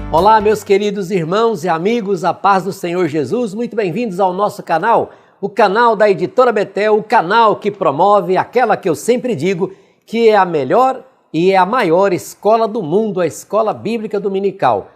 Olá, meus queridos irmãos e amigos, a paz do Senhor Jesus, muito bem-vindos ao nosso canal, o canal da Editora Betel, o canal que promove aquela que eu sempre digo que é a melhor e é a maior escola do mundo, a Escola Bíblica Dominical.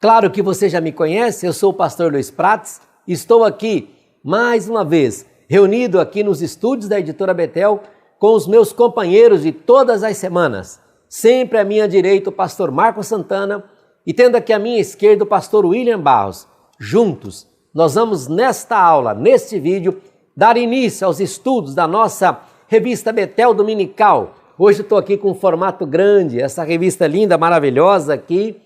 Claro que você já me conhece, eu sou o pastor Luiz Prates, estou aqui mais uma vez, reunido aqui nos estúdios da Editora Betel com os meus companheiros de todas as semanas. Sempre à minha direita o pastor Marcos Santana e tendo aqui à minha esquerda o pastor William Barros. Juntos, nós vamos nesta aula, neste vídeo, dar início aos estudos da nossa revista Betel Dominical. Hoje eu estou aqui com um formato grande, essa revista linda, maravilhosa aqui,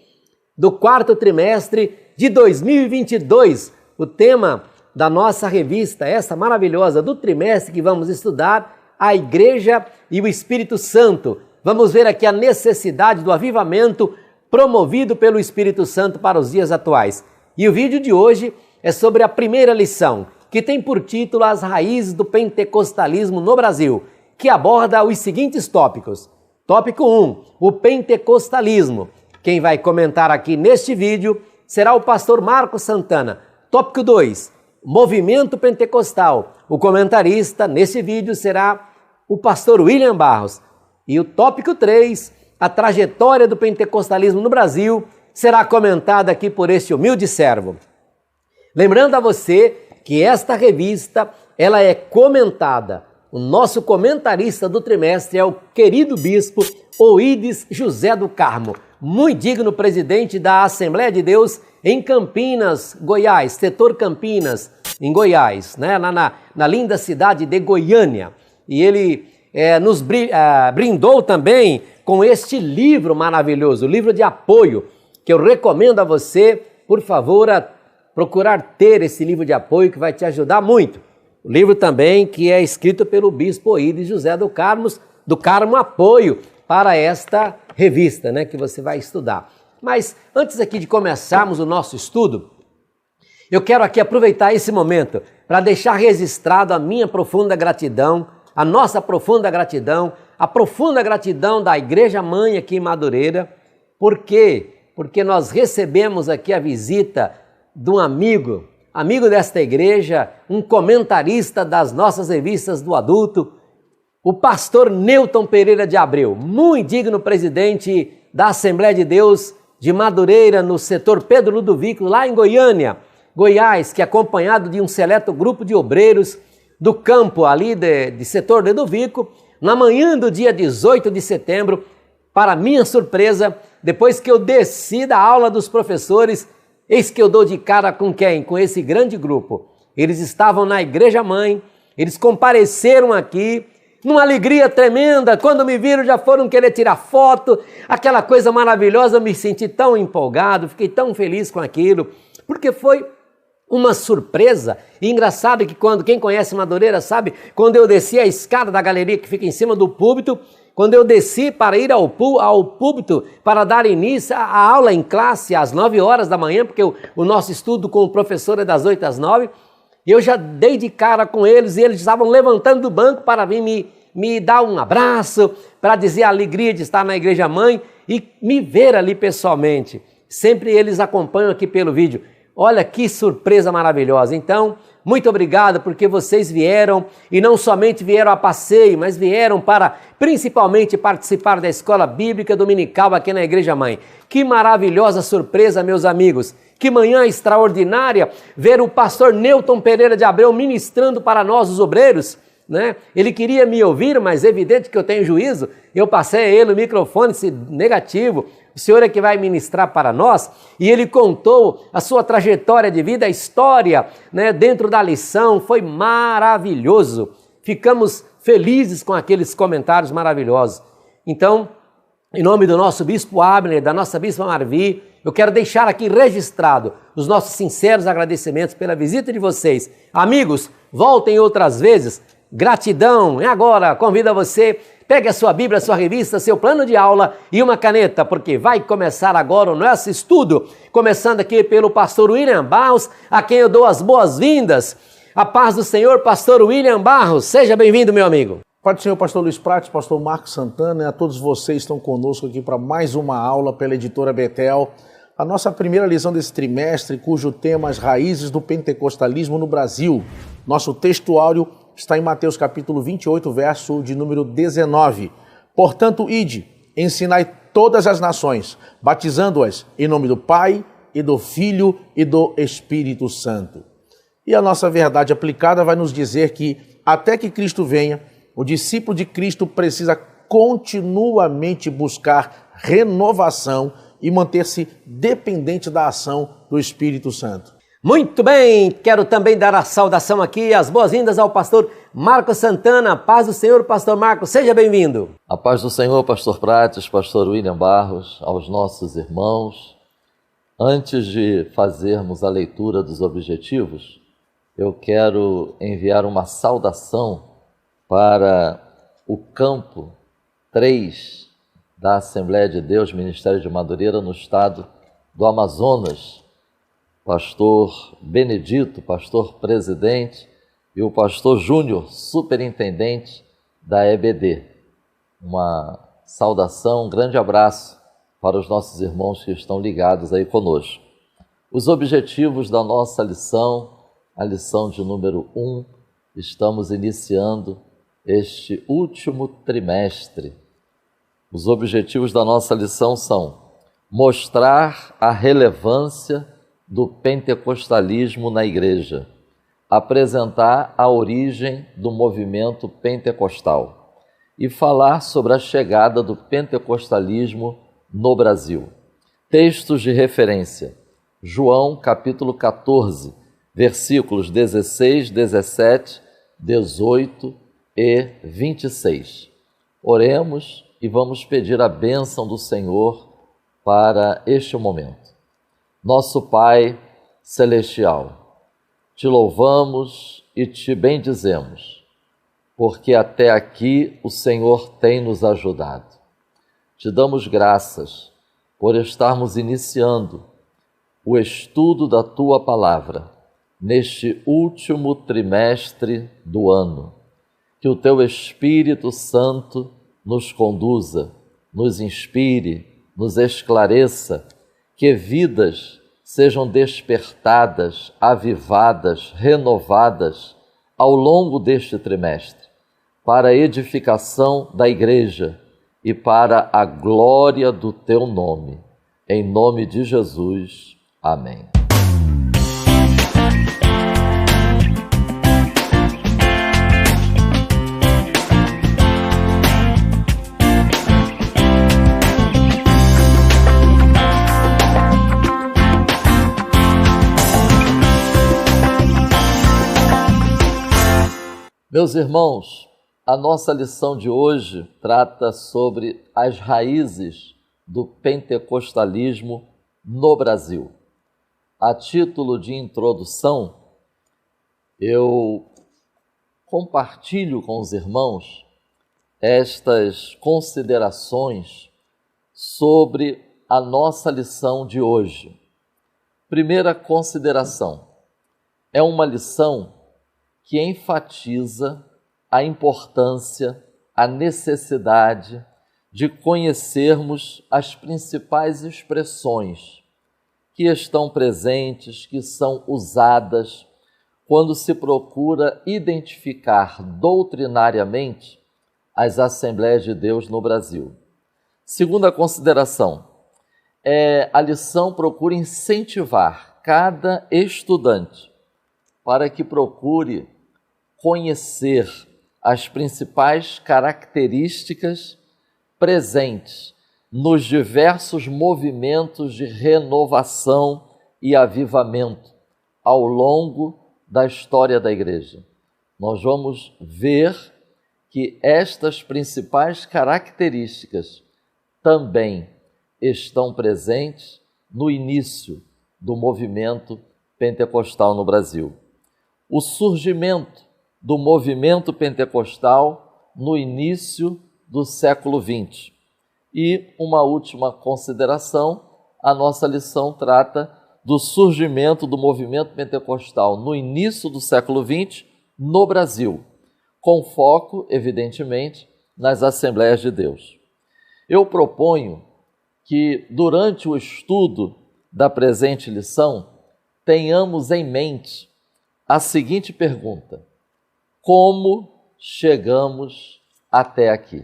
do quarto trimestre de 2022. O tema da nossa revista, essa maravilhosa do trimestre que vamos estudar, a Igreja e o Espírito Santo. Vamos ver aqui a necessidade do avivamento promovido pelo Espírito Santo para os dias atuais. E o vídeo de hoje é sobre a primeira lição, que tem por título As Raízes do Pentecostalismo no Brasil, que aborda os seguintes tópicos. Tópico 1, o pentecostalismo. Quem vai comentar aqui neste vídeo será o pastor Marcos Santana. Tópico 2, movimento pentecostal. O comentarista nesse vídeo será o pastor William Barros. E o tópico 3, a trajetória do pentecostalismo no Brasil, será comentada aqui por este humilde servo. Lembrando a você que esta revista, ela é comentada. O nosso comentarista do trimestre é o querido bispo Oídes José do Carmo, muito digno presidente da Assembleia de Deus em Campinas, Goiás, setor Campinas, em Goiás, né? na linda cidade de Goiânia. E ele nos brindou também com este livro maravilhoso, o livro de apoio, que eu recomendo a você, por favor, a procurar ter esse livro de apoio que vai te ajudar muito. O livro também que é escrito pelo bispo Oídes José do Carmo, apoio para esta revista, né, que você vai estudar. Mas antes aqui de começarmos o nosso estudo, eu quero aqui aproveitar esse momento para deixar registrado a minha profunda gratidão, a nossa profunda gratidão, a profunda gratidão da Igreja Mãe aqui em Madureira. Por quê? Porque nós recebemos aqui a visita de um amigo desta igreja, um comentarista das nossas revistas do adulto, o pastor Newton Pereira de Abreu, muito digno presidente da Assembleia de Deus de Madureira, no setor Pedro Ludovico, lá em Goiânia, Goiás, que acompanhado de um seleto grupo de obreiros do campo ali de setor Ludovico, na manhã do dia 18 de setembro, para minha surpresa, depois que eu desci da aula dos professores, eis que eu dou de cara com quem? Com esse grande grupo. Eles estavam na Igreja Mãe, eles compareceram aqui, numa alegria tremenda, quando me viram já foram querer tirar foto, aquela coisa maravilhosa, eu me senti tão empolgado, fiquei tão feliz com aquilo, porque foi uma surpresa. E engraçado que quem conhece Madureira sabe, quando eu desci a escada da galeria que fica em cima do púlpito, quando eu desci para ir ao púlpito para dar início à aula em classe às 9 horas da manhã, porque o nosso estudo com o professor é das 8 às 9, eu já dei de cara com eles e eles estavam levantando do banco para vir me dar um abraço, para dizer a alegria de estar na Igreja Mãe e me ver ali pessoalmente. Sempre eles acompanham aqui pelo vídeo. Olha que surpresa maravilhosa. Então, muito obrigado porque vocês vieram e não somente vieram a passeio, mas vieram para principalmente participar da Escola Bíblica Dominical aqui na Igreja Mãe. Que maravilhosa surpresa, meus amigos. Que manhã extraordinária ver o pastor Newton Pereira de Abreu ministrando para nós, os obreiros, né? Ele queria me ouvir, mas é evidente que eu tenho juízo. Eu passei a ele o microfone negativo. O Senhor é que vai ministrar para nós, e ele contou a sua trajetória de vida, a história, né, dentro da lição, foi maravilhoso. Ficamos felizes com aqueles comentários maravilhosos. Então, em nome do nosso bispo Abner, da nossa bispa Marvi, eu quero deixar aqui registrado os nossos sinceros agradecimentos pela visita de vocês. Amigos, voltem outras vezes. Gratidão. E agora, convido a você, pegue a sua Bíblia, a sua revista, seu plano de aula e uma caneta, porque vai começar agora o nosso estudo, começando aqui pelo pastor William Barros, a quem eu dou as boas-vindas. A paz do Senhor, pastor William Barros. Seja bem-vindo, meu amigo. Pai do Senhor, pastor Luiz Prates, pastor Marcos Santana, e a todos vocês que estão conosco aqui para mais uma aula pela editora Betel. A nossa primeira lição desse trimestre, cujo tema As Raízes do Pentecostalismo no Brasil. Nosso texto áureo está em Mateus capítulo 28, verso de número 19. Portanto, ide, ensinai todas as nações, batizando-as em nome do Pai, e do Filho e do Espírito Santo. E a nossa verdade aplicada vai nos dizer que, até que Cristo venha, o discípulo de Cristo precisa continuamente buscar renovação e manter-se dependente da ação do Espírito Santo. Muito bem, quero também dar a saudação aqui, as boas-vindas ao pastor Marcos Santana. Paz do Senhor, pastor Marcos, seja bem-vindo. A paz do Senhor, pastor Prates, pastor William Barros, aos nossos irmãos. Antes de fazermos a leitura dos objetivos, eu quero enviar uma saudação para o campo 3 da Assembleia de Deus, Ministério de Madureira, no estado do Amazonas. Pastor Benedito, pastor presidente, e o pastor Júnior, superintendente da EBD. Uma saudação, um grande abraço para os nossos irmãos que estão ligados aí conosco. Os objetivos da nossa lição, a lição de número 1, estamos iniciando este último trimestre. Os objetivos da nossa lição são mostrar a relevância do pentecostalismo na igreja, apresentar a origem do movimento pentecostal e falar sobre a chegada do pentecostalismo no Brasil. Textos de referência: João capítulo 14, versículos 16, 17, 18 e 26. Oremos e vamos pedir a bênção do Senhor para este momento. Nosso Pai Celestial, te louvamos e te bendizemos, porque até aqui o Senhor tem nos ajudado. Te damos graças por estarmos iniciando o estudo da Tua Palavra neste último trimestre do ano. Que o Teu Espírito Santo nos conduza, nos inspire, nos esclareça, que vidas sejam despertadas, avivadas, renovadas ao longo deste trimestre, para a edificação da Igreja e para a glória do Teu nome. Em nome de Jesus. Amém. Meus irmãos, a nossa lição de hoje trata sobre as raízes do pentecostalismo no Brasil. A título de introdução, eu compartilho com os irmãos estas considerações sobre a nossa lição de hoje. Primeira consideração, é uma lição que enfatiza a importância, a necessidade de conhecermos as principais expressões que estão presentes, que são usadas quando se procura identificar doutrinariamente as Assembleias de Deus no Brasil. Segunda consideração, a lição procura incentivar cada estudante para que procure conhecer as principais características presentes nos diversos movimentos de renovação e avivamento ao longo da história da Igreja. Nós vamos ver que estas principais características também estão presentes no início do movimento pentecostal no Brasil. O surgimento do movimento pentecostal no início do século XX. E uma última consideração, a nossa lição trata do surgimento do movimento pentecostal no início do século XX no Brasil, com foco, evidentemente, nas Assembleias de Deus. Eu proponho que, durante o estudo da presente lição, tenhamos em mente a seguinte pergunta: como chegamos até aqui?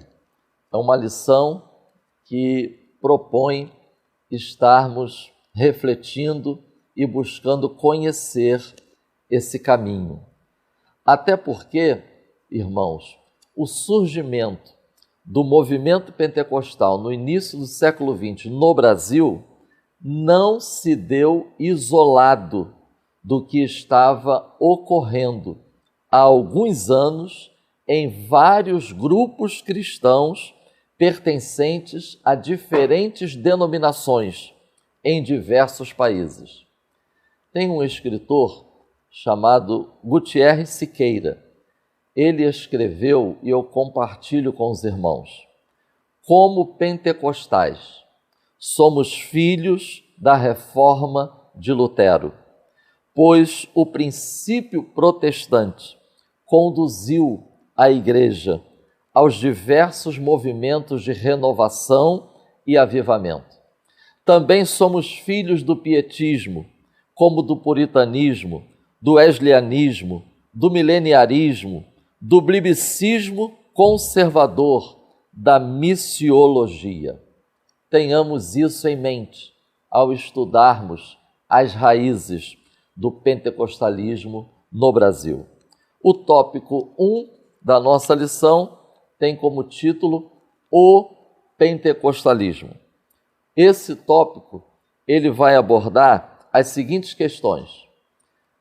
É uma lição que propõe estarmos refletindo e buscando conhecer esse caminho. Até porque, irmãos, o surgimento do movimento pentecostal no início do século XX no Brasil não se deu isolado do que estava ocorrendo há alguns anos em vários grupos cristãos pertencentes a diferentes denominações em diversos países. Tem um escritor chamado Gutierre Siqueira. Ele escreveu, e eu compartilho com os irmãos: como pentecostais, somos filhos da reforma de Lutero, pois o princípio protestante conduziu a Igreja aos diversos movimentos de renovação e avivamento. Também somos filhos do pietismo, como do puritanismo, do wesleyanismo, do mileniarismo, do biblicismo conservador, da missiologia. Tenhamos isso em mente ao estudarmos as raízes do pentecostalismo no Brasil. O tópico 1 da nossa lição tem como título O Pentecostalismo. Esse tópico ele vai abordar as seguintes questões: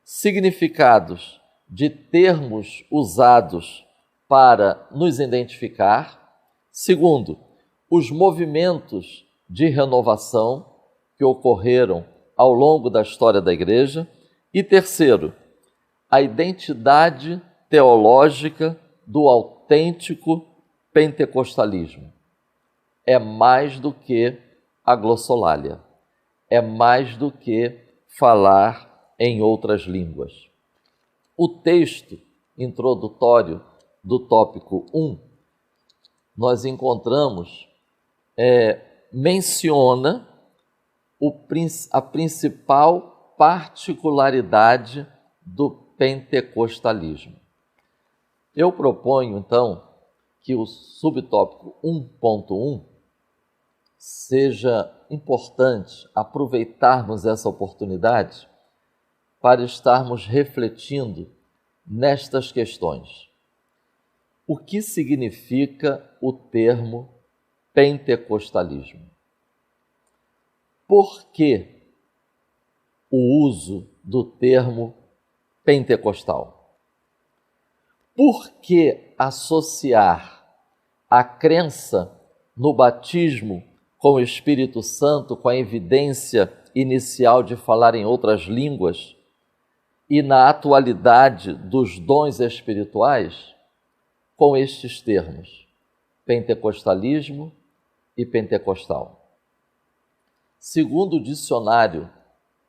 significados de termos usados para nos identificar. Segundo, os movimentos de renovação que ocorreram ao longo da história da Igreja. E terceiro, a identidade teológica do autêntico pentecostalismo. É mais do que a glossolalia, é mais do que falar em outras línguas. O texto introdutório do tópico 1, nós encontramos, menciona a principal particularidade do pentecostalismo. Eu proponho, então, que o subtópico 1.1 seja importante aproveitarmos essa oportunidade para estarmos refletindo nestas questões. O que significa o termo pentecostalismo? Por que o uso do termo pentecostal? Por que associar a crença no batismo com o Espírito Santo, com a evidência inicial de falar em outras línguas, e na atualidade dos dons espirituais, com estes termos, pentecostalismo e pentecostal? Segundo o dicionário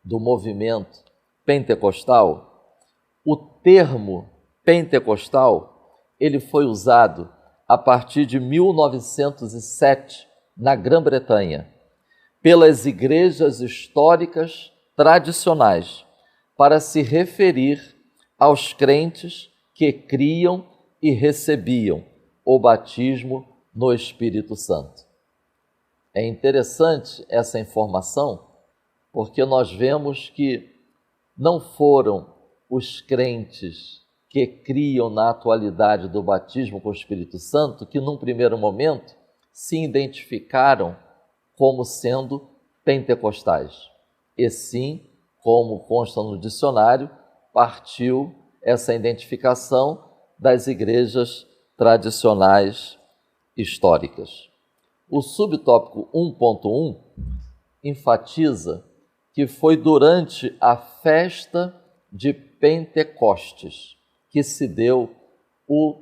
do movimento pentecostal, o termo pentecostal ele foi usado a partir de 1907 na Grã-Bretanha pelas igrejas históricas tradicionais para se referir aos crentes que criam e recebiam o batismo no Espírito Santo. É interessante essa informação, porque nós vemos que não foram os crentes que criam na atualidade do batismo com o Espírito Santo que, num primeiro momento, se identificaram como sendo pentecostais. E sim, como consta no dicionário, partiu essa identificação das igrejas tradicionais históricas. O subtópico 1.1 enfatiza que foi durante a festa de Pentecostes que se deu o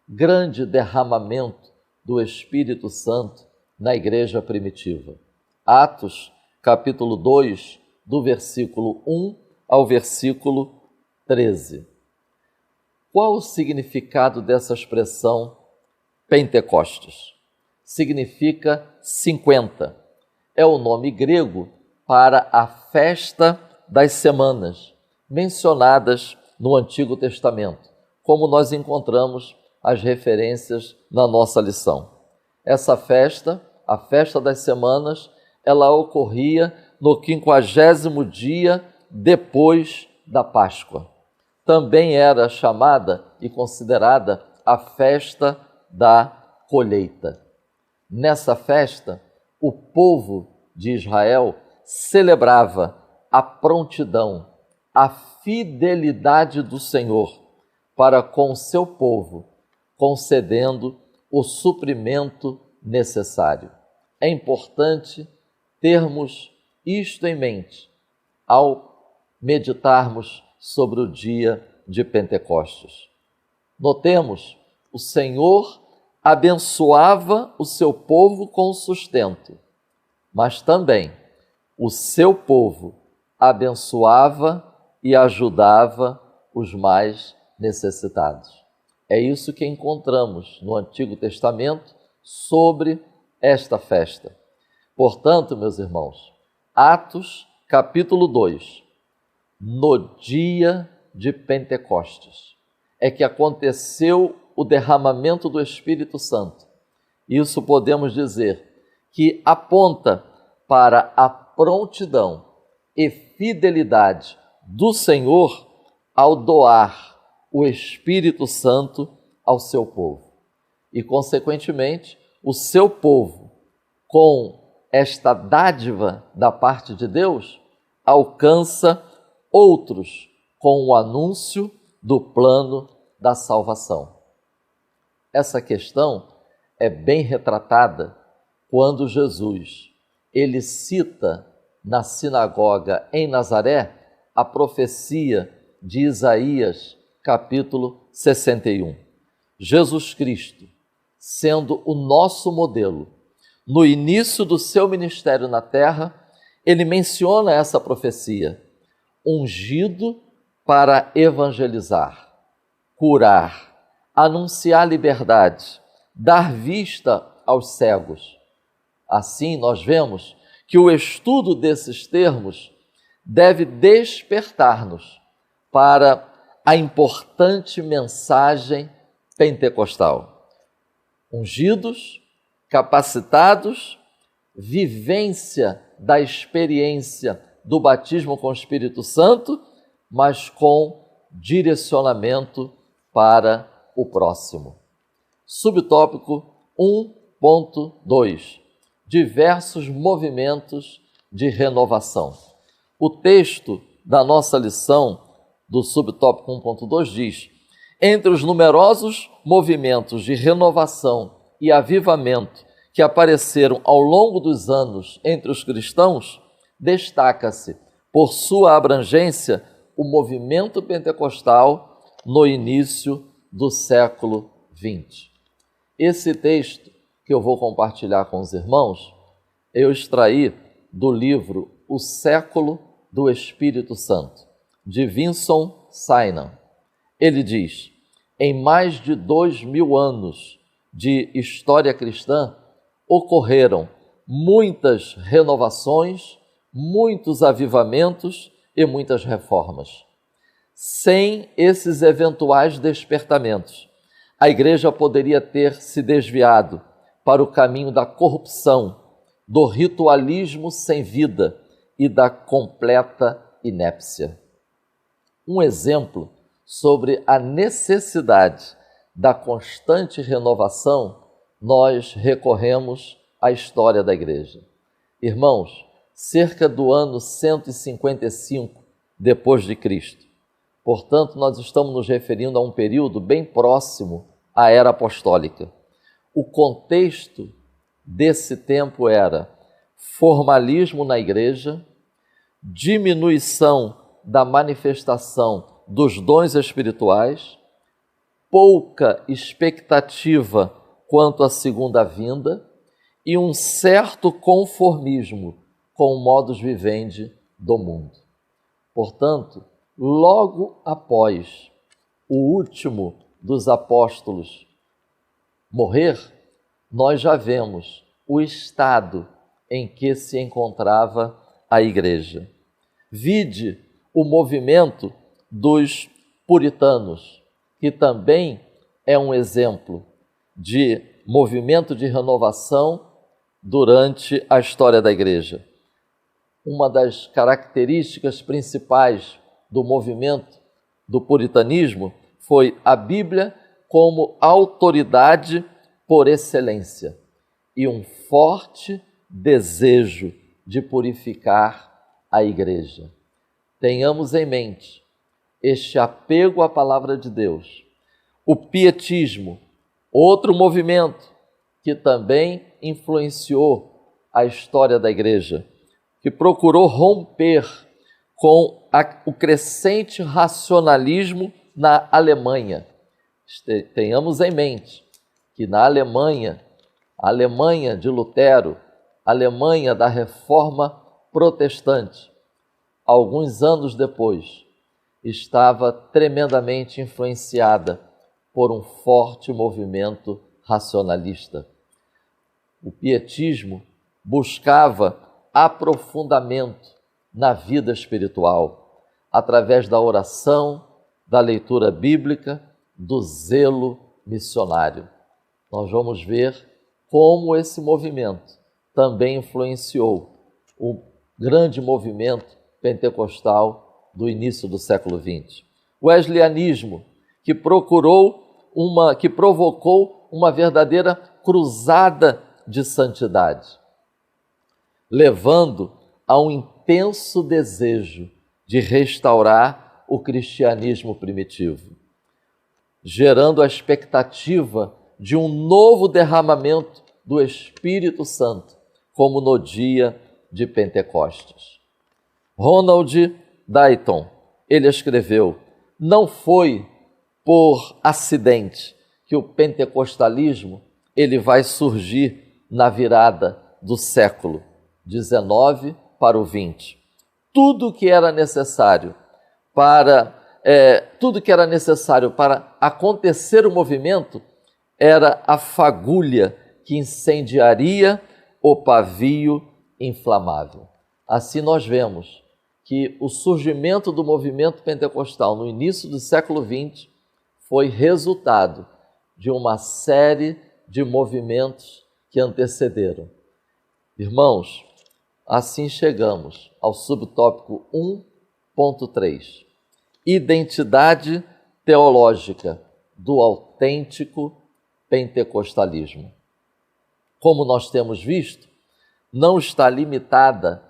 grande derramamento do Espírito Santo na igreja primitiva. Atos, capítulo 2, do versículo 1 ao versículo 13. Qual o significado dessa expressão Pentecostes? Significa 50. É o nome grego para a festa das semanas, mencionadas no Antigo Testamento, como nós encontramos as referências na nossa lição. Essa festa, a festa das semanas, ela ocorria no 50º dia depois da Páscoa. Também era chamada e considerada a festa da colheita. Nessa festa, o povo de Israel celebrava a prontidão, a fidelidade do Senhor para com o seu povo, concedendo o suprimento necessário. É importante termos isto em mente ao meditarmos sobre o dia de Pentecostes. Notemos, o Senhor abençoava o seu povo com sustento, mas também o seu povo abençoava e ajudava os mais necessitados. É isso que encontramos no Antigo Testamento sobre esta festa. Portanto, meus irmãos, Atos capítulo 2, no dia de Pentecostes, é que aconteceu o derramamento do Espírito Santo. Isso podemos dizer que aponta para a prontidão e fidelidade do Senhor ao doar o Espírito Santo ao seu povo. E, consequentemente, o seu povo, com esta dádiva da parte de Deus, alcança outros com o anúncio do plano da salvação. Essa questão é bem retratada quando Jesus, ele cita na sinagoga em Nazaré a profecia de Isaías, capítulo 61. Jesus Cristo, sendo o nosso modelo, no início do seu ministério na terra, ele menciona essa profecia: ungido para evangelizar, curar, anunciar liberdade, dar vista aos cegos. Assim, nós vemos que o estudo desses termos deve despertar-nos para a importante mensagem pentecostal. Ungidos, capacitados, vivência da experiência do batismo com o Espírito Santo, mas com direcionamento para o próximo. Subtópico 1.2. Diversos movimentos de renovação. O texto da nossa lição do subtópico 1.2 diz: entre os numerosos movimentos de renovação e avivamento que apareceram ao longo dos anos entre os cristãos, destaca-se, por sua abrangência, o movimento pentecostal no início do século XX. Esse texto que eu vou compartilhar com os irmãos, eu extraí do livro O Século do Espírito Santo, de Vinson Synan. Ele diz: em mais de 2000 anos de história cristã, ocorreram muitas renovações, muitos avivamentos e muitas reformas. Sem esses eventuais despertamentos, a igreja poderia ter se desviado para o caminho da corrupção, do ritualismo sem vida e da completa inépcia. Um exemplo sobre a necessidade da constante renovação, nós recorremos à história da igreja. Irmãos, cerca do ano 155 depois de Cristo. Portanto, nós estamos nos referindo a um período bem próximo à era apostólica. O contexto desse tempo era formalismo na igreja, diminuição da manifestação dos dons espirituais, pouca expectativa quanto à segunda vinda e um certo conformismo com o modus vivendi do mundo. Portanto, logo após o último dos apóstolos morrer, nós já vemos o estado em que se encontrava a igreja. Vide o movimento dos puritanos, que também é um exemplo de movimento de renovação durante a história da igreja. Uma das características principais do movimento do puritanismo foi a Bíblia como autoridade por excelência e um forte desejo de purificar a igreja. Tenhamos em mente este apego à palavra de Deus. O pietismo, outro movimento que também influenciou a história da igreja, que procurou romper com o crescente racionalismo na Alemanha. Tenhamos em mente que na Alemanha, a Alemanha de Lutero, a Alemanha da Reforma Protestante, alguns anos depois, estava tremendamente influenciada por um forte movimento racionalista. O pietismo buscava aprofundamento na vida espiritual, através da oração, da leitura bíblica, do zelo missionário. Nós vamos ver como esse movimento também influenciou o grande movimento pentecostal do início do século XX. O wesleyismo, que provocou uma verdadeira cruzada de santidade, levando a um intenso desejo de restaurar o cristianismo primitivo, gerando a expectativa de um novo derramamento do Espírito Santo, como no dia de Pentecostes. Ronald Dayton, ele escreveu: não foi por acidente que o pentecostalismo ele vai surgir na virada do século XIX para o XX. Tudo que era necessário para acontecer o movimento era a fagulha que incendiaria o pavio inflamável. Assim nós vemos que o surgimento do movimento pentecostal no início do século XX foi resultado de uma série de movimentos que antecederam. Irmãos, assim chegamos ao subtópico 1.3, identidade teológica do autêntico pentecostalismo. Como nós temos visto, não está limitada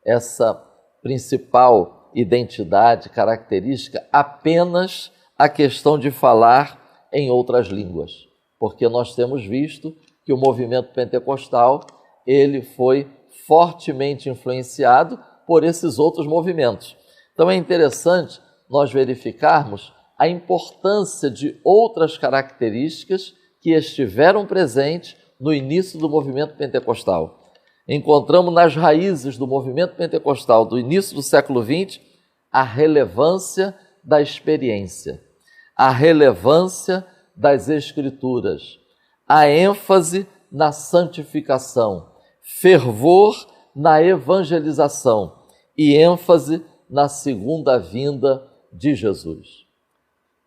essa principal identidade, característica, apenas à questão de falar em outras línguas, porque nós temos visto que o movimento pentecostal ele foi fortemente influenciado por esses outros movimentos. Então é interessante nós verificarmos a importância de outras características que estiveram presentes no início do movimento pentecostal. Encontramos nas raízes do movimento pentecostal do início do século XX a relevância da experiência, a relevância das Escrituras, a ênfase na santificação, fervor na evangelização e ênfase na segunda vinda de Jesus.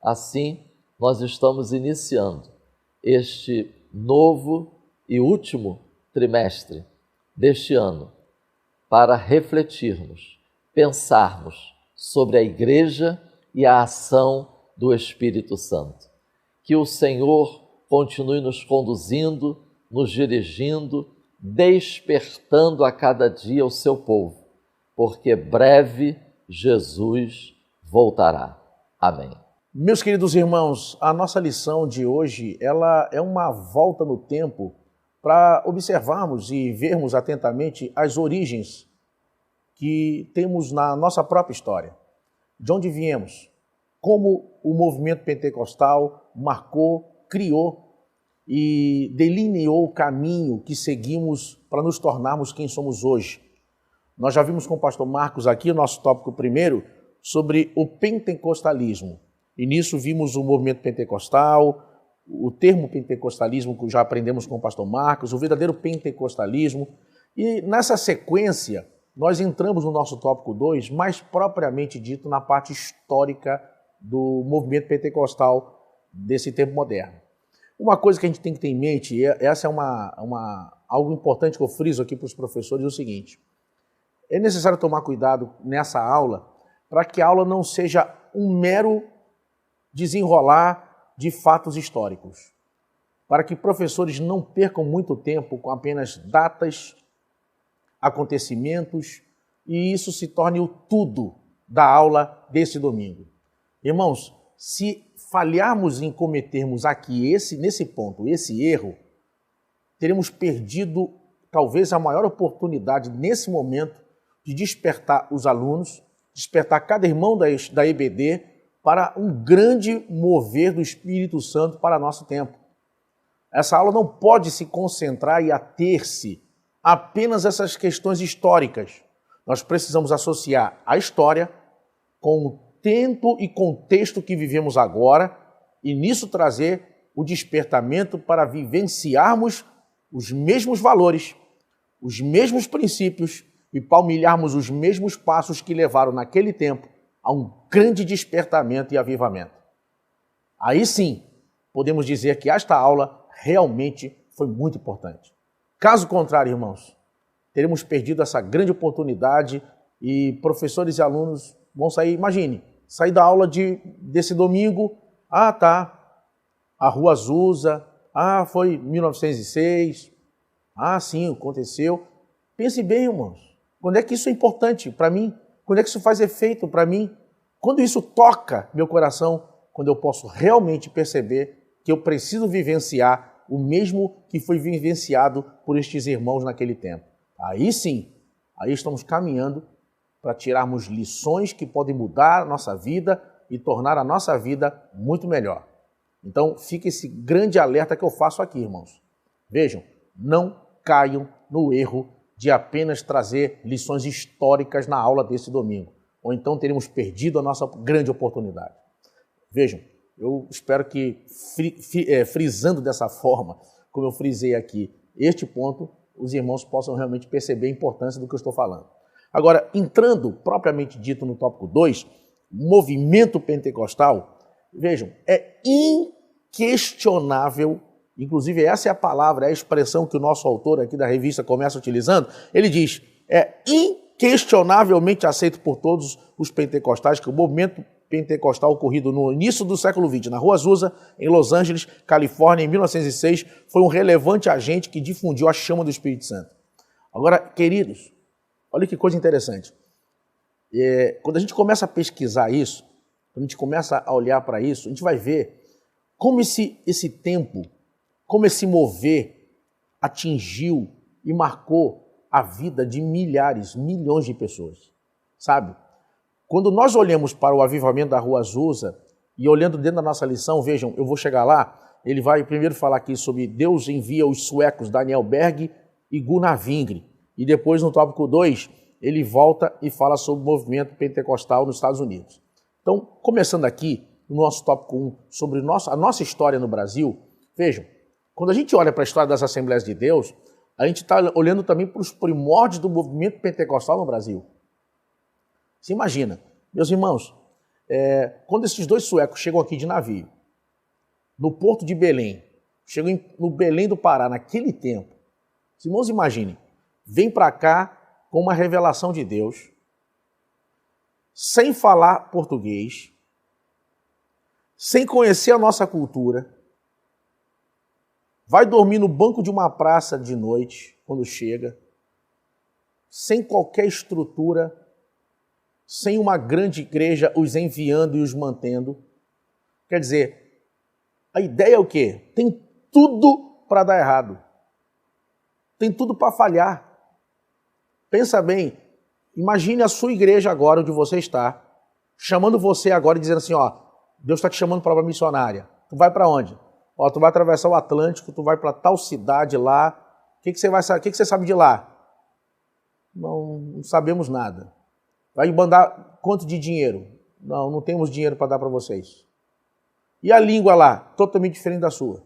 Assim, nós estamos iniciando este novo e último trimestre deste ano para refletirmos, pensarmos sobre a Igreja e a ação do Espírito Santo. Que o Senhor continue nos conduzindo, nos dirigindo, despertando a cada dia o seu povo, porque breve Jesus voltará. Amém. Meus queridos irmãos, a nossa lição de hoje, ela é uma volta no tempo para observarmos e vermos atentamente as origens que temos na nossa própria história. De onde viemos, como o movimento pentecostal marcou, criou e delineou o caminho que seguimos para nos tornarmos quem somos hoje. Nós já vimos com o pastor Marcos aqui, o nosso tópico primeiro, sobre o pentecostalismo. e nisso vimos o movimento pentecostal, o termo pentecostalismo, que já aprendemos com o pastor Marcos, o verdadeiro pentecostalismo. E nessa sequência, nós entramos no nosso tópico 2, mais propriamente dito na parte histórica do movimento pentecostal desse tempo moderno. Uma coisa que a gente tem que ter em mente, e essa é algo importante que eu friso aqui para os professores, é o seguinte: é necessário tomar cuidado nessa aula para que a aula não seja um mero desenrolar de fatos históricos, para que professores não percam muito tempo com apenas datas, acontecimentos, e isso se torne o tudo da aula desse domingo. Irmãos, se falharmos em cometermos aqui nesse ponto, esse erro, teremos perdido talvez a maior oportunidade nesse momento de despertar os alunos, despertar cada irmão da EBD para um grande mover do Espírito Santo para nosso tempo. Essa aula não pode se concentrar e ater-se apenas a essas questões históricas. Nós precisamos associar a história com o tempo e contexto que vivemos agora e nisso trazer o despertamento para vivenciarmos os mesmos valores, os mesmos princípios e palmilharmos os mesmos passos que levaram naquele tempo a um grande despertamento e avivamento. Aí sim, podemos dizer que esta aula realmente foi muito importante. Caso contrário, irmãos, teremos perdido essa grande oportunidade e professores e alunos vão sair, imagine, sair da aula desse domingo, a Rua Azusa, foi 1906, sim, aconteceu. Pense bem, irmãos, quando é que isso é importante para mim? Quando é que isso faz efeito para mim? Quando isso toca meu coração? Quando eu posso realmente perceber que eu preciso vivenciar o mesmo que foi vivenciado por estes irmãos naquele tempo. Aí sim, aí estamos caminhando para tirarmos lições que podem mudar a nossa vida e tornar a nossa vida muito melhor. Então, fica esse grande alerta que eu faço aqui, irmãos. Vejam, não caiam no erro de apenas trazer lições históricas na aula desse domingo, ou então teremos perdido a nossa grande oportunidade. Vejam, eu espero que, frisando dessa forma, como eu frisei aqui, este ponto, os irmãos possam realmente perceber a importância do que eu estou falando. Agora, entrando propriamente dito no tópico 2, movimento pentecostal, vejam, é inquestionável, inclusive essa é a palavra, é a expressão que o nosso autor aqui da revista começa utilizando, ele diz, é inquestionavelmente aceito por todos os pentecostais que o movimento pentecostal ocorrido no início do século XX, na Rua Azusa, em Los Angeles, Califórnia, em 1906, foi um relevante agente que difundiu a chama do Espírito Santo. Agora, queridos, olha que coisa interessante. Quando a gente começa a pesquisar isso, quando a gente começa a olhar para isso, a gente vai ver como esse tempo, como esse mover atingiu e marcou a vida de milhares, milhões de pessoas, sabe? Quando nós olhamos para o avivamento da Rua Azusa e olhando dentro da nossa lição, vejam, eu vou chegar lá, ele vai primeiro falar aqui sobre Deus envia os suecos Daniel Berg e Gunnar Wingre, e depois no tópico 2 ele volta e fala sobre o movimento pentecostal nos Estados Unidos. Então, começando aqui no nosso tópico 1 sobre a nossa história no Brasil, vejam, quando a gente olha para a história das Assembleias de Deus, a gente está olhando também para os primórdios do movimento pentecostal no Brasil. Você imagina, meus irmãos, quando esses dois suecos chegam aqui de navio, no porto de Belém, chegam no Belém do Pará, naquele tempo, os irmãos imaginem, vêm para cá com uma revelação de Deus, sem falar português, sem conhecer a nossa cultura, vai dormir no banco de uma praça de noite, quando chega, sem qualquer estrutura, sem uma grande igreja os enviando e os mantendo. Quer dizer, a ideia é o quê? Tem tudo para dar errado. Tem tudo para falhar. Pensa bem, imagine a sua igreja agora, onde você está, chamando você agora e dizendo assim, Deus está te chamando para uma missionária. Tu vai para onde? Tu vai atravessar o Atlântico, tu vai para tal cidade lá. O que você sabe de lá? Não sabemos nada. Vai mandar quanto de dinheiro? Não temos dinheiro para dar para vocês. E a língua lá, totalmente diferente da sua.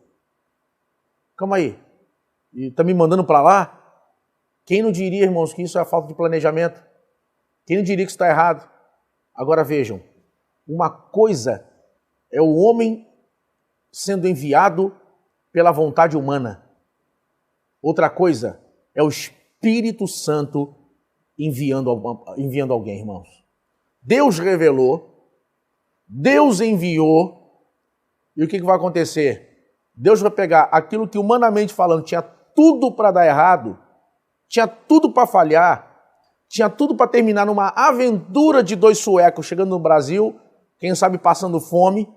Calma aí. E tá me mandando para lá? Quem não diria, irmãos, que isso é a falta de planejamento? Quem não diria que isso está errado? Agora vejam, uma coisa é o homem sendo enviado pela vontade humana. Outra coisa é o Espírito Santo enviando alguém, irmãos. Deus revelou, Deus enviou, e o que vai acontecer? Deus vai pegar aquilo que humanamente falando tinha tudo para dar errado, tinha tudo para falhar, tinha tudo para terminar numa aventura de dois suecos chegando no Brasil, quem sabe passando fome,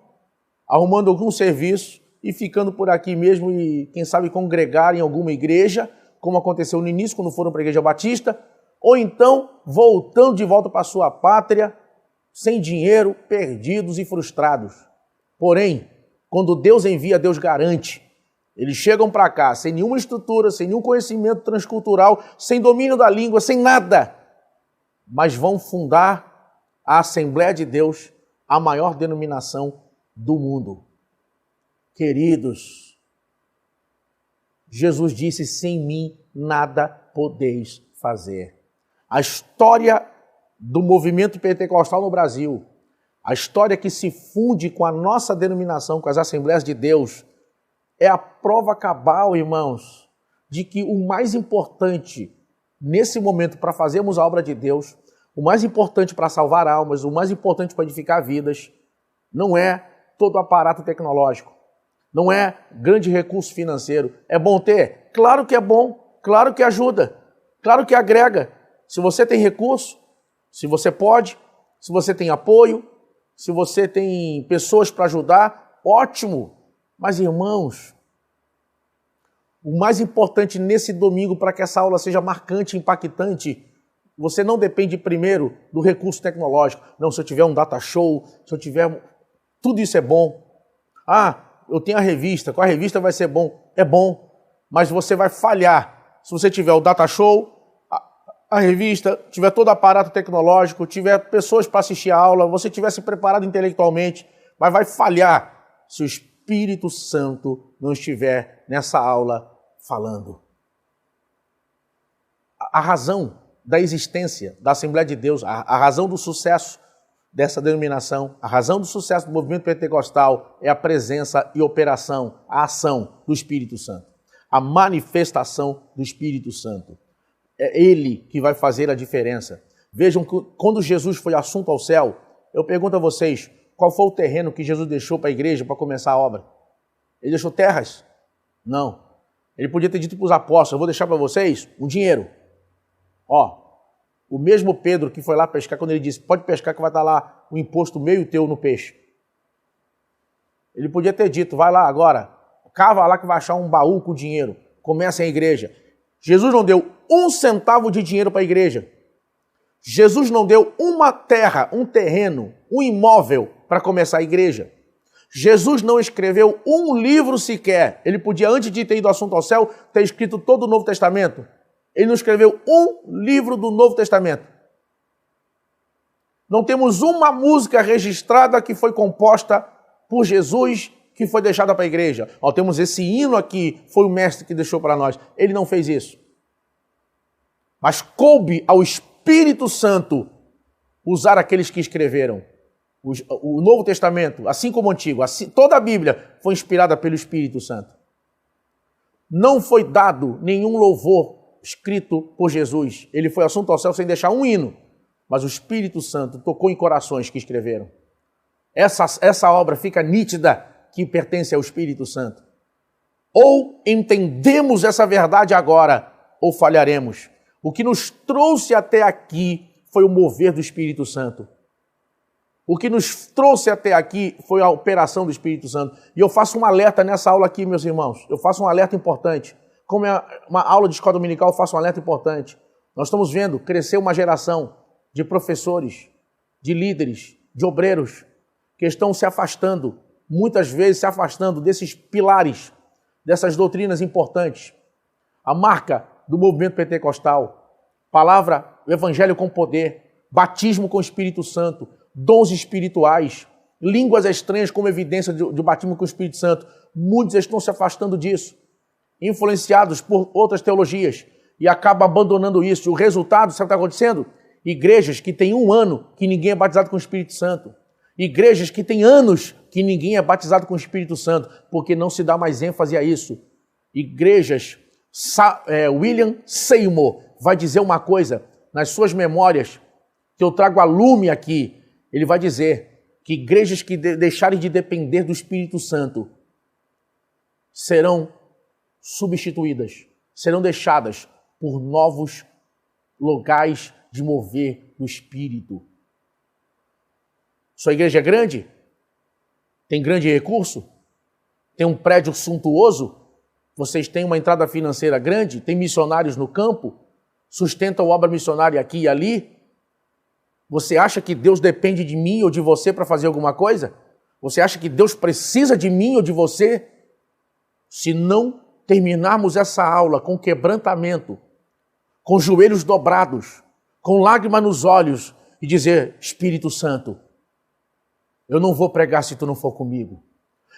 arrumando algum serviço e ficando por aqui mesmo e quem sabe congregar em alguma igreja, como aconteceu no início quando foram para a Igreja Batista, ou então voltando de volta para a sua pátria, sem dinheiro, perdidos e frustrados. Porém, quando Deus envia, Deus garante. Eles chegam para cá sem nenhuma estrutura, sem nenhum conhecimento transcultural, sem domínio da língua, sem nada, mas vão fundar a Assembleia de Deus, a maior denominação do mundo. Queridos, Jesus disse, sem mim nada podeis fazer. A história do movimento pentecostal no Brasil, a história que se funde com a nossa denominação, com as Assembleias de Deus, é a prova cabal, irmãos, de que o mais importante nesse momento para fazermos a obra de Deus, o mais importante para salvar almas, o mais importante para edificar vidas, não é todo o aparato tecnológico, não é grande recurso financeiro. É bom ter? Claro que é bom, claro que ajuda, claro que agrega. Se você tem recurso, se você pode, se você tem apoio, se você tem pessoas para ajudar, ótimo. Mas, irmãos, o mais importante nesse domingo para que essa aula seja marcante, impactante, você não depende primeiro do recurso tecnológico. Não, se eu tiver um data show, se eu tiver... Tudo isso é bom. Ah, eu tenho a revista, com a revista vai ser bom. É bom, mas você vai falhar se você tiver o data show, a revista, tiver todo o aparato tecnológico, tiver pessoas para assistir a aula, você tiver se preparado intelectualmente, mas vai falhar se o Espírito Santo não estiver nessa aula falando. A razão da existência da Assembleia de Deus, a razão do sucesso dessa denominação, a razão do sucesso do movimento pentecostal é a presença e operação, a ação do Espírito Santo, a manifestação do Espírito Santo. É Ele que vai fazer a diferença. Vejam que quando Jesus foi assunto ao céu, eu pergunto a vocês, qual foi o terreno que Jesus deixou para a igreja para começar a obra? Ele deixou terras? Não. Ele podia ter dito para os apóstolos, eu vou deixar para vocês um dinheiro. Ó, o mesmo Pedro que foi lá pescar, quando ele disse, pode pescar que vai estar lá o imposto meu e teu no peixe. Ele podia ter dito, vai lá agora, cava lá que vai achar um baú com dinheiro, começa a igreja. Jesus não deu um centavo de dinheiro para a igreja. Jesus não deu uma terra, um terreno, um imóvel para começar a igreja. Jesus não escreveu um livro sequer. Ele podia, antes de ter ido assunto ao céu, ter escrito todo o Novo Testamento. Ele não escreveu um livro do Novo Testamento. Não temos uma música registrada que foi composta por Jesus, que foi deixada para a igreja. Ó, temos esse hino aqui, foi o mestre que deixou para nós. Ele não fez isso. Mas coube ao Espírito Santo usar aqueles que escreveram. O Novo Testamento, assim como o Antigo, assim, toda a Bíblia foi inspirada pelo Espírito Santo. Não foi dado nenhum louvor escrito por Jesus. Ele foi assunto ao céu sem deixar um hino, mas o Espírito Santo tocou em corações que escreveram. Essa obra fica nítida que pertence ao Espírito Santo. Ou entendemos essa verdade agora, ou falharemos. O que nos trouxe até aqui foi o mover do Espírito Santo. O que nos trouxe até aqui foi a operação do Espírito Santo. E eu faço um alerta nessa aula aqui, meus irmãos. Eu faço um alerta importante. Como é uma aula de escola dominical, eu faço um alerta importante. Nós estamos vendo crescer uma geração de professores, de líderes, de obreiros, que estão se afastando, muitas vezes se afastando desses pilares, dessas doutrinas importantes. A marca do movimento pentecostal, palavra, o evangelho com poder, batismo com o Espírito Santo, dons espirituais, línguas estranhas como evidência de batismo com o Espírito Santo. Muitos estão se afastando disso, influenciados por outras teologias, e acabam abandonando isso. E o resultado, sabe o que está acontecendo? Igrejas que têm 1 ano que ninguém é batizado com o Espírito Santo. Igrejas que têm anos que ninguém é batizado com o Espírito Santo, porque não se dá mais ênfase a isso. Igrejas, William Seymour vai dizer uma coisa nas suas memórias, que eu trago a lume aqui. Ele vai dizer que igrejas que deixarem de depender do Espírito Santo serão substituídas, serão deixadas por novos locais de mover do Espírito. Sua igreja é grande? Tem grande recurso? Tem um prédio suntuoso? Vocês têm uma entrada financeira grande? Tem missionários no campo? Sustentam obra missionária aqui e ali? Você acha que Deus depende de mim ou de você para fazer alguma coisa? Você acha que Deus precisa de mim ou de você? Se não terminarmos essa aula com quebrantamento, com joelhos dobrados, com lágrimas nos olhos e dizer: Espírito Santo, eu não vou pregar se tu não for comigo.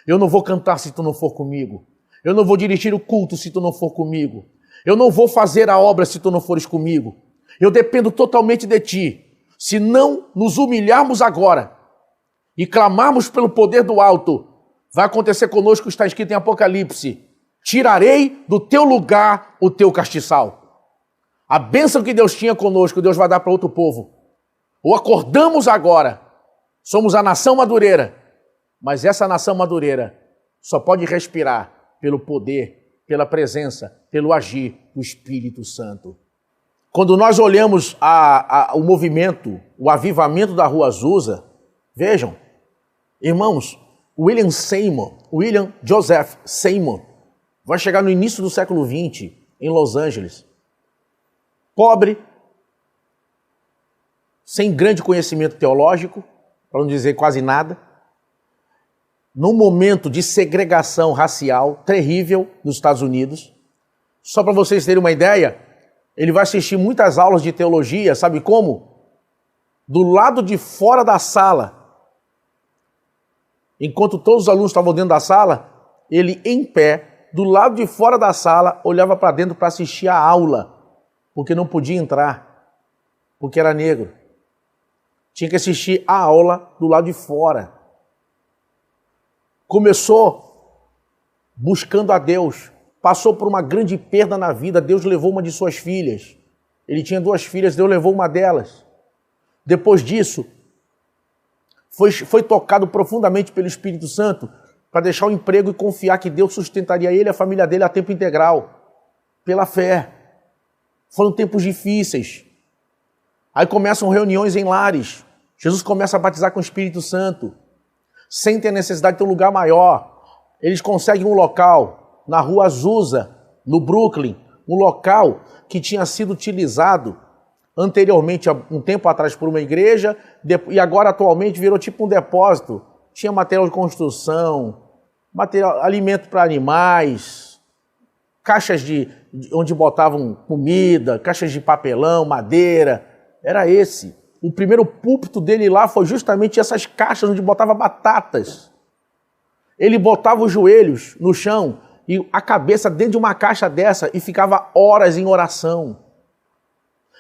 Eu não vou cantar se tu não for comigo. Eu não vou dirigir o culto se tu não for comigo. Eu não vou fazer a obra se tu não fores comigo. Eu dependo totalmente de ti. Se não nos humilharmos agora e clamarmos pelo poder do alto, vai acontecer conosco o que está escrito em Apocalipse: tirarei do teu lugar o teu castiçal. A bênção que Deus tinha conosco, Deus vai dar para outro povo. Ou acordamos agora, somos a nação madureira, mas essa nação madureira só pode respirar pelo poder, pela presença, pelo agir do Espírito Santo. Quando nós olhamos o movimento, o avivamento da Rua Azusa, vejam, irmãos, William Joseph Seymour vai chegar no início do século XX em Los Angeles. Pobre, sem grande conhecimento teológico, para não dizer quase nada, num momento de segregação racial terrível nos Estados Unidos. Só para vocês terem uma ideia, ele vai assistir muitas aulas de teologia, sabe como? Do lado de fora da sala. Enquanto todos os alunos estavam dentro da sala, ele em pé, do lado de fora da sala, olhava para dentro para assistir a aula, porque não podia entrar, porque era negro. Tinha que assistir a aula do lado de fora. Começou buscando a Deus, passou por uma grande perda na vida. Deus levou uma de suas filhas. Ele tinha 2 filhas, Deus levou uma delas. Depois disso, foi tocado profundamente pelo Espírito Santo para deixar o emprego e confiar que Deus sustentaria ele e a família dele a tempo integral, pela fé. Foram tempos difíceis. Aí começam reuniões em lares. Jesus começa a batizar com o Espírito Santo. Sem ter necessidade de ter um lugar maior. Eles conseguem um local na Rua Azusa, no Brooklyn, um local que tinha sido utilizado anteriormente, há um tempo atrás, por uma igreja, e agora atualmente virou tipo um depósito. Tinha material de construção, alimento para animais, caixas onde botavam comida, caixas de papelão, madeira. Era esse. O primeiro púlpito dele lá foi justamente essas caixas onde botava batatas. Ele botava os joelhos no chão e a cabeça dentro de uma caixa dessa e ficava horas em oração.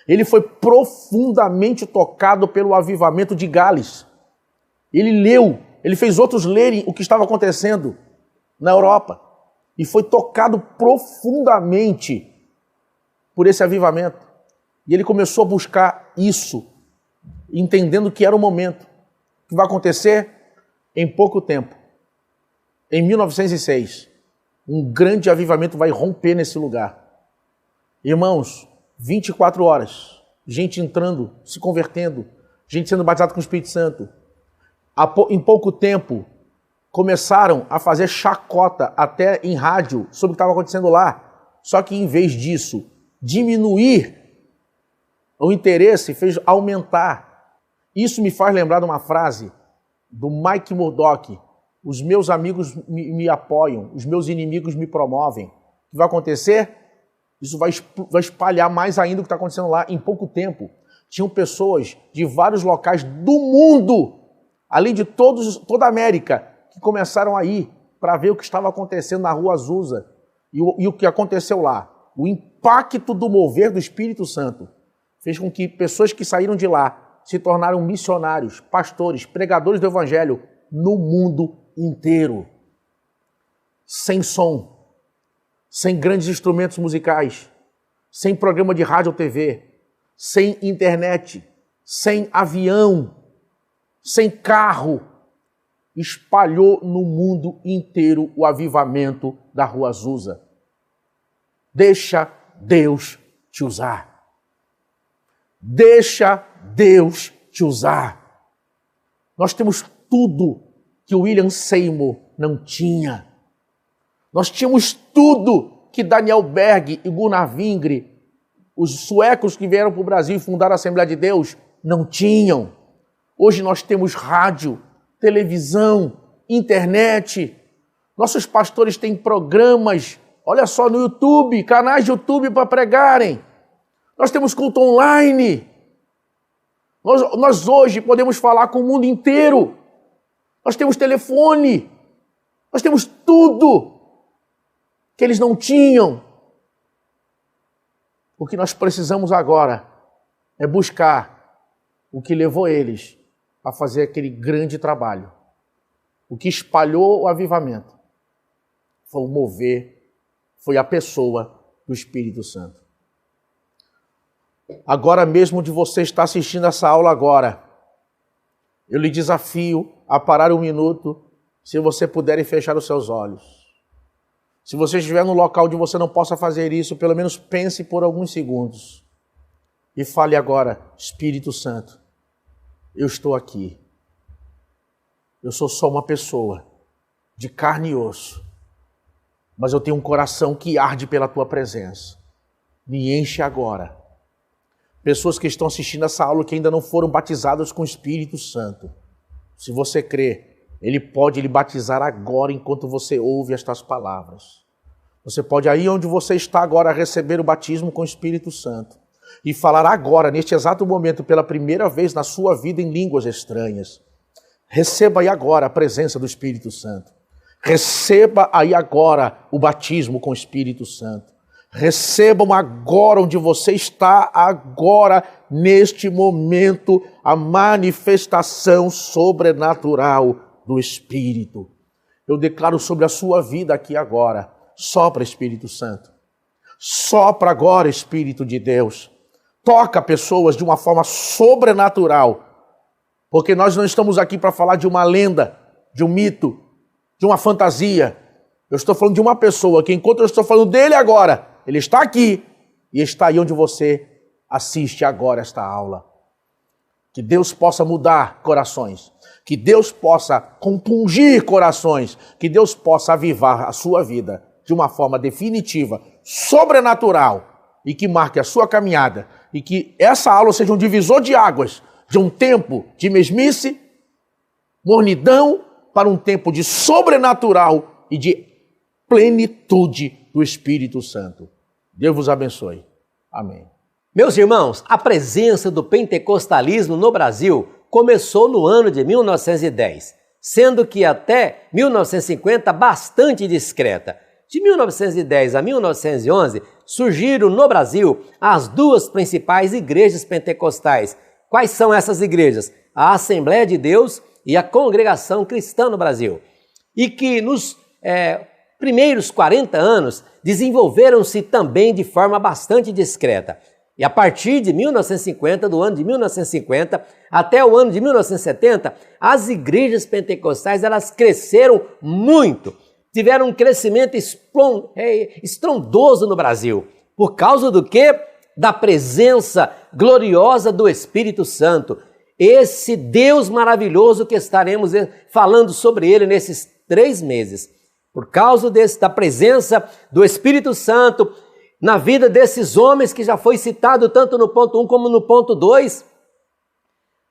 Ele foi profundamente tocado pelo avivamento de Gales. Ele leu, ele fez outros lerem o que estava acontecendo na Europa. E foi tocado profundamente por esse avivamento. E ele começou a buscar isso, entendendo que era o momento. O que vai acontecer? Em pouco tempo. Em 1906, um grande avivamento vai romper nesse lugar. Irmãos, 24 horas, gente entrando, se convertendo, gente sendo batizada com o Espírito Santo. Em pouco tempo, começaram a fazer chacota até em rádio sobre o que estava acontecendo lá. Só que em vez disso, diminuir o interesse, fez aumentar. Isso me faz lembrar de uma frase do Mike Murdock: os meus amigos me apoiam, os meus inimigos me promovem. O que vai acontecer? Isso vai espalhar mais ainda o que está acontecendo lá. Em pouco tempo, tinham pessoas de vários locais do mundo além de toda a América, que começaram a ir para ver o que estava acontecendo na Rua Azusa e o que aconteceu lá. O impacto do mover do Espírito Santo fez com que pessoas que saíram de lá se tornaram missionários, pastores, pregadores do Evangelho no mundo inteiro. Sem som, sem grandes instrumentos musicais, sem programa de rádio ou TV, sem internet, sem avião, sem carro, espalhou no mundo inteiro o avivamento da Rua Azusa. Deixa Deus te usar. Deixa Deus te usar. Nós temos tudo que William Seymour não tinha. Nós tínhamos tudo que Daniel Berg e Gunnar Wingre, os suecos que vieram para o Brasil e fundaram a Assembleia de Deus, não tinham. Hoje nós temos rádio, televisão, internet. Nossos pastores têm programas, olha só, no YouTube, canais de YouTube para pregarem. Nós temos culto online. Nós hoje podemos falar com o mundo inteiro. Nós temos telefone. Nós temos tudo que eles não tinham. O que nós precisamos agora é buscar o que levou eles a fazer aquele grande trabalho. O que espalhou o avivamento foi o mover, foi a pessoa do Espírito Santo. Agora mesmo de você estar assistindo essa aula agora, eu lhe desafio a parar um minuto, se você puder, e fechar os seus olhos. Se você estiver num local onde você não possa fazer isso, pelo menos pense por alguns segundos e fale agora: Espírito Santo, eu estou aqui. Eu sou só uma pessoa de carne e osso, mas eu tenho um coração que arde pela tua presença. Me enche agora. Pessoas que estão assistindo essa aula que ainda não foram batizadas com o Espírito Santo, se você crê, Ele pode lhe batizar agora enquanto você ouve estas palavras. Você pode, aí onde você está agora, receber o batismo com o Espírito Santo e falar agora, neste exato momento, pela primeira vez na sua vida, em línguas estranhas. Receba aí agora a presença do Espírito Santo. Receba aí agora o batismo com o Espírito Santo. Recebam agora, onde você está agora, neste momento, a manifestação sobrenatural do Espírito. Eu declaro sobre a sua vida aqui agora: sopra, Espírito Santo. Sopra agora, Espírito de Deus. Toca pessoas de uma forma sobrenatural. Porque nós não estamos aqui para falar de uma lenda, de um mito, de uma fantasia. Eu estou falando de uma pessoa que, enquanto eu estou falando dele agora, ele está aqui e está aí onde você assiste agora esta aula. Que Deus possa mudar corações. Que Deus possa compungir corações. Que Deus possa avivar a sua vida de uma forma definitiva, sobrenatural, e que marque a sua caminhada. E que essa aula seja um divisor de águas, de um tempo de mesmice, mornidão, para um tempo de sobrenatural e de plenitude do Espírito Santo. Deus vos abençoe. Amém. Meus irmãos, a presença do pentecostalismo no Brasil começou no ano de 1910, sendo que até 1950 bastante discreta. De 1910 a 1911, surgiram no Brasil as duas principais igrejas pentecostais. Quais são essas igrejas? A Assembleia de Deus e a Congregação Cristã no Brasil. E que nos primeiros 40 anos desenvolveram-se também de forma bastante discreta. E a partir de 1950, do ano de 1950 até o ano de 1970, as igrejas pentecostais elas cresceram muito. Tiveram um crescimento estrondoso no Brasil. Por causa do quê? Da presença gloriosa do Espírito Santo. Esse Deus maravilhoso que estaremos falando sobre ele nesses 3 meses. Por causa da presença do Espírito Santo na vida desses homens que já foi citado tanto no ponto 1 como no ponto 2,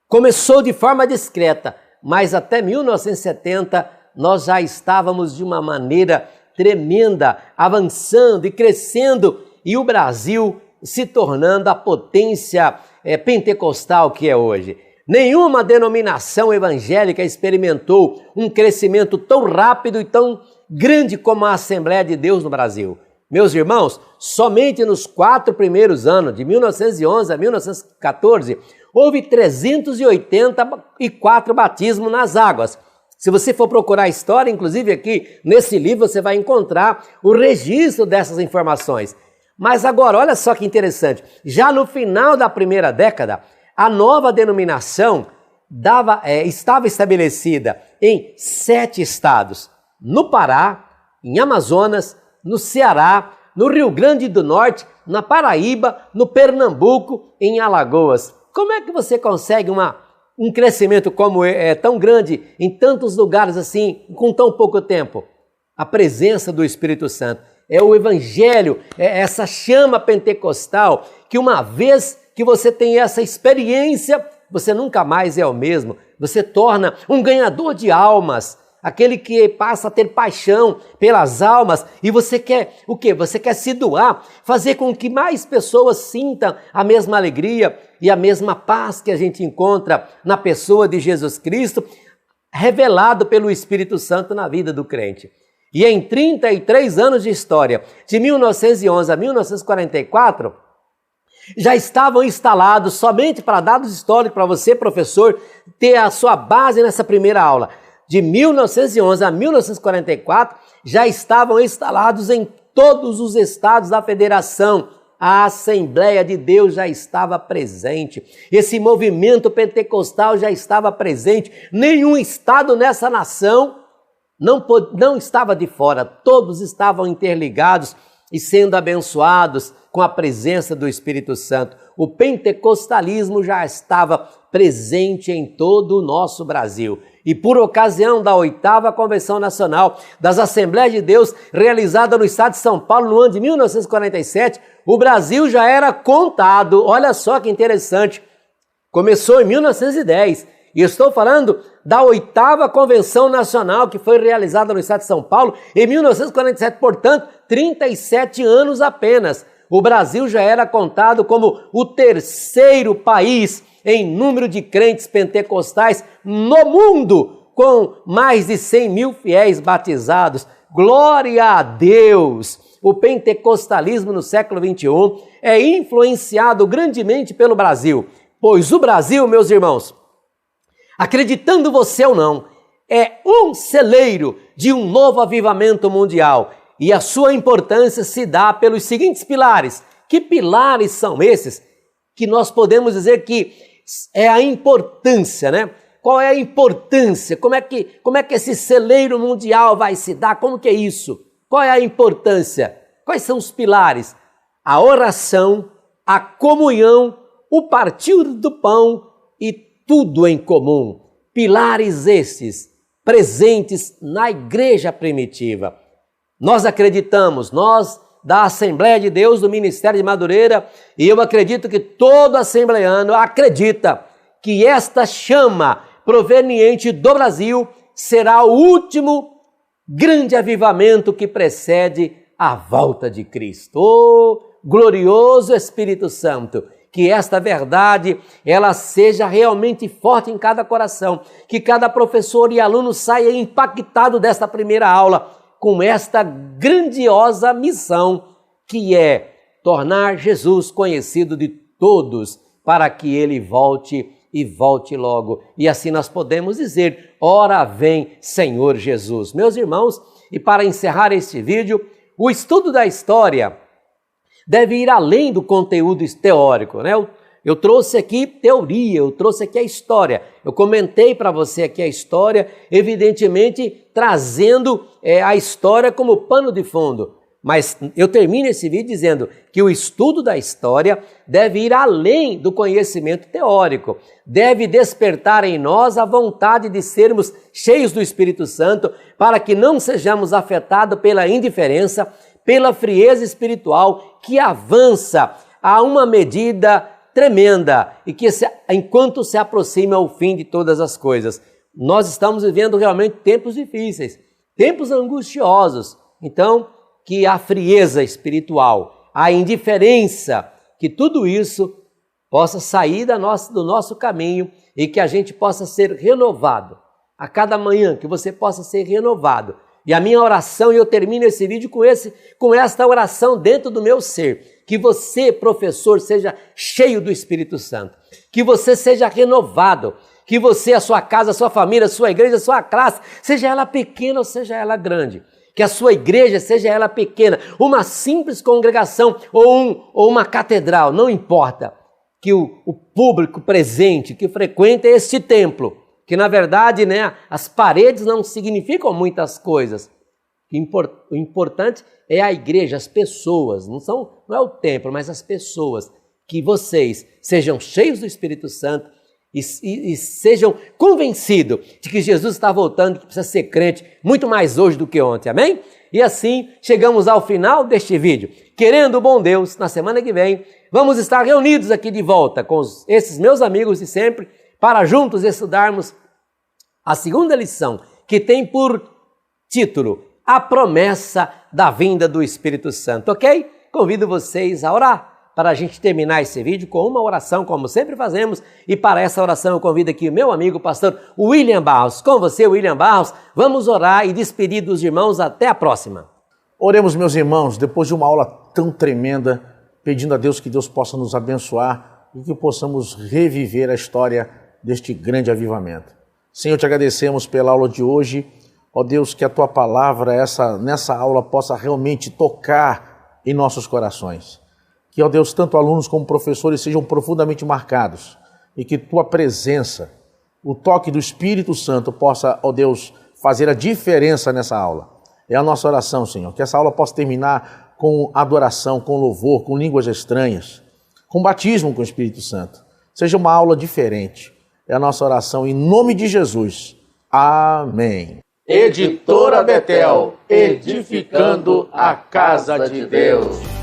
começou de forma discreta, mas até 1970 nós já estávamos de uma maneira tremenda, avançando e crescendo, e o Brasil se tornando a potência pentecostal que é hoje. Nenhuma denominação evangélica experimentou um crescimento tão rápido e tão grande como a Assembleia de Deus no Brasil. Meus irmãos, somente nos 4 primeiros anos, de 1911 a 1914, houve 384 batismos nas águas. Se você for procurar a história, inclusive aqui nesse livro, você vai encontrar o registro dessas informações. Mas agora, olha só que interessante, já no final da primeira década, a nova denominação estava estabelecida em 7 estados, no Pará, em Amazonas, no Ceará, no Rio Grande do Norte, na Paraíba, no Pernambuco, em Alagoas. Como é que você consegue um crescimento como tão grande em tantos lugares assim, com tão pouco tempo? A presença do Espírito Santo. É o Evangelho, é essa chama pentecostal, que uma vez que você tem essa experiência, você nunca mais é o mesmo. Você torna um ganhador de almas, aquele que passa a ter paixão pelas almas, e você quer o quê? Você quer se doar, fazer com que mais pessoas sintam a mesma alegria e a mesma paz que a gente encontra na pessoa de Jesus Cristo, revelado pelo Espírito Santo na vida do crente. E em 33 anos de história, de 1911 a 1944, já estavam instalados, somente para dados históricos, para você, professor, ter a sua base nessa primeira aula. De 1911 a 1944, já estavam instalados em todos os estados da federação. A Assembleia de Deus já estava presente. Esse movimento pentecostal já estava presente. Nenhum estado nessa nação não estava de fora. Todos estavam interligados e sendo abençoados com a presença do Espírito Santo. O pentecostalismo já estava presente em todo o nosso Brasil. E por ocasião da 8ª Convenção Nacional das Assembleias de Deus, realizada no estado de São Paulo no ano de 1947, o Brasil já era contado. Olha só que interessante. Começou em 1910. E estou falando da 8ª Convenção Nacional, que foi realizada no estado de São Paulo em 1947, portanto, 37 anos apenas. O Brasil já era contado como o 3º país em número de crentes pentecostais no mundo, com mais de 100 mil fiéis batizados. Glória a Deus! O pentecostalismo no século XXI é influenciado grandemente pelo Brasil, pois o Brasil, meus irmãos, acreditando você ou não, é um celeiro de um novo avivamento mundial, e a sua importância se dá pelos seguintes pilares. Que pilares são esses? Que nós podemos dizer que é a importância, né? Qual é a importância? Como é que esse celeiro mundial vai se dar? Como que é isso? Qual é a importância? Quais são os pilares? A oração, a comunhão, o partir do pão e tudo em comum. Pilares estes presentes na igreja primitiva. Nós acreditamos, nós da Assembleia de Deus do Ministério de Madureira, e eu acredito que todo assembleiano acredita que esta chama proveniente do Brasil será o último grande avivamento que precede a volta de Cristo. Oh, glorioso Espírito Santo! Que esta verdade, ela seja realmente forte em cada coração, que cada professor e aluno saia impactado desta primeira aula com esta grandiosa missão, que é tornar Jesus conhecido de todos, para que ele volte e volte logo. E assim nós podemos dizer: ora vem, Senhor Jesus. Meus irmãos, e para encerrar este vídeo, o estudo da história deve ir além do conteúdo teórico, né? Eu trouxe aqui teoria, eu trouxe aqui a história, eu comentei para você aqui a história, evidentemente trazendo a história como pano de fundo. Mas eu termino esse vídeo dizendo que o estudo da história deve ir além do conhecimento teórico, deve despertar em nós a vontade de sermos cheios do Espírito Santo, para que não sejamos afetados pela indiferença, pela frieza espiritual que avança a uma medida tremenda e que enquanto se aproxima o fim de todas as coisas. Nós estamos vivendo realmente tempos difíceis, tempos angustiosos. Então, que a frieza espiritual, a indiferença, que tudo isso possa sair do nosso caminho e que a gente possa ser renovado. A cada manhã, que você possa ser renovado. E a minha oração, e eu termino esse vídeo com esta oração dentro do meu ser. Que você, professor, seja cheio do Espírito Santo. Que você seja renovado. Que você, a sua casa, a sua família, a sua igreja, a sua classe, seja ela pequena ou seja ela grande. Que a sua igreja seja ela pequena, uma simples congregação ou uma catedral, não importa. Que o público presente, que frequenta este templo, que na verdade, as paredes não significam muitas coisas. O importante é a igreja, as pessoas, não é o templo, mas as pessoas. Que vocês sejam cheios do Espírito Santo e sejam convencidos de que Jesus está voltando, que precisa ser crente muito mais hoje do que ontem, amém? E assim chegamos ao final deste vídeo. Querendo o bom Deus, na semana que vem, vamos estar reunidos aqui de volta com esses meus amigos de sempre, para juntos estudarmos a segunda lição, que tem por título A Promessa da Vinda do Espírito Santo, ok? Convido vocês a orar para a gente terminar esse vídeo com uma oração, como sempre fazemos, e para essa oração eu convido aqui o meu amigo, pastor William Barros. Com você, William Barros, vamos orar e despedir dos irmãos. Até a próxima. Oremos, meus irmãos, depois de uma aula tão tremenda, pedindo a Deus que Deus possa nos abençoar e que possamos reviver a história deste grande avivamento. Senhor, te agradecemos pela aula de hoje. Ó Deus, que a Tua palavra nessa aula possa realmente tocar em nossos corações. Que, ó Deus, tanto alunos como professores sejam profundamente marcados e que Tua presença, o toque do Espírito Santo possa, ó Deus, fazer a diferença nessa aula. É a nossa oração, Senhor, que essa aula possa terminar com adoração, com louvor, com línguas estranhas, com batismo com o Espírito Santo. Seja uma aula diferente. É a nossa oração em nome de Jesus. Amém. Editora Betel, edificando a casa de Deus.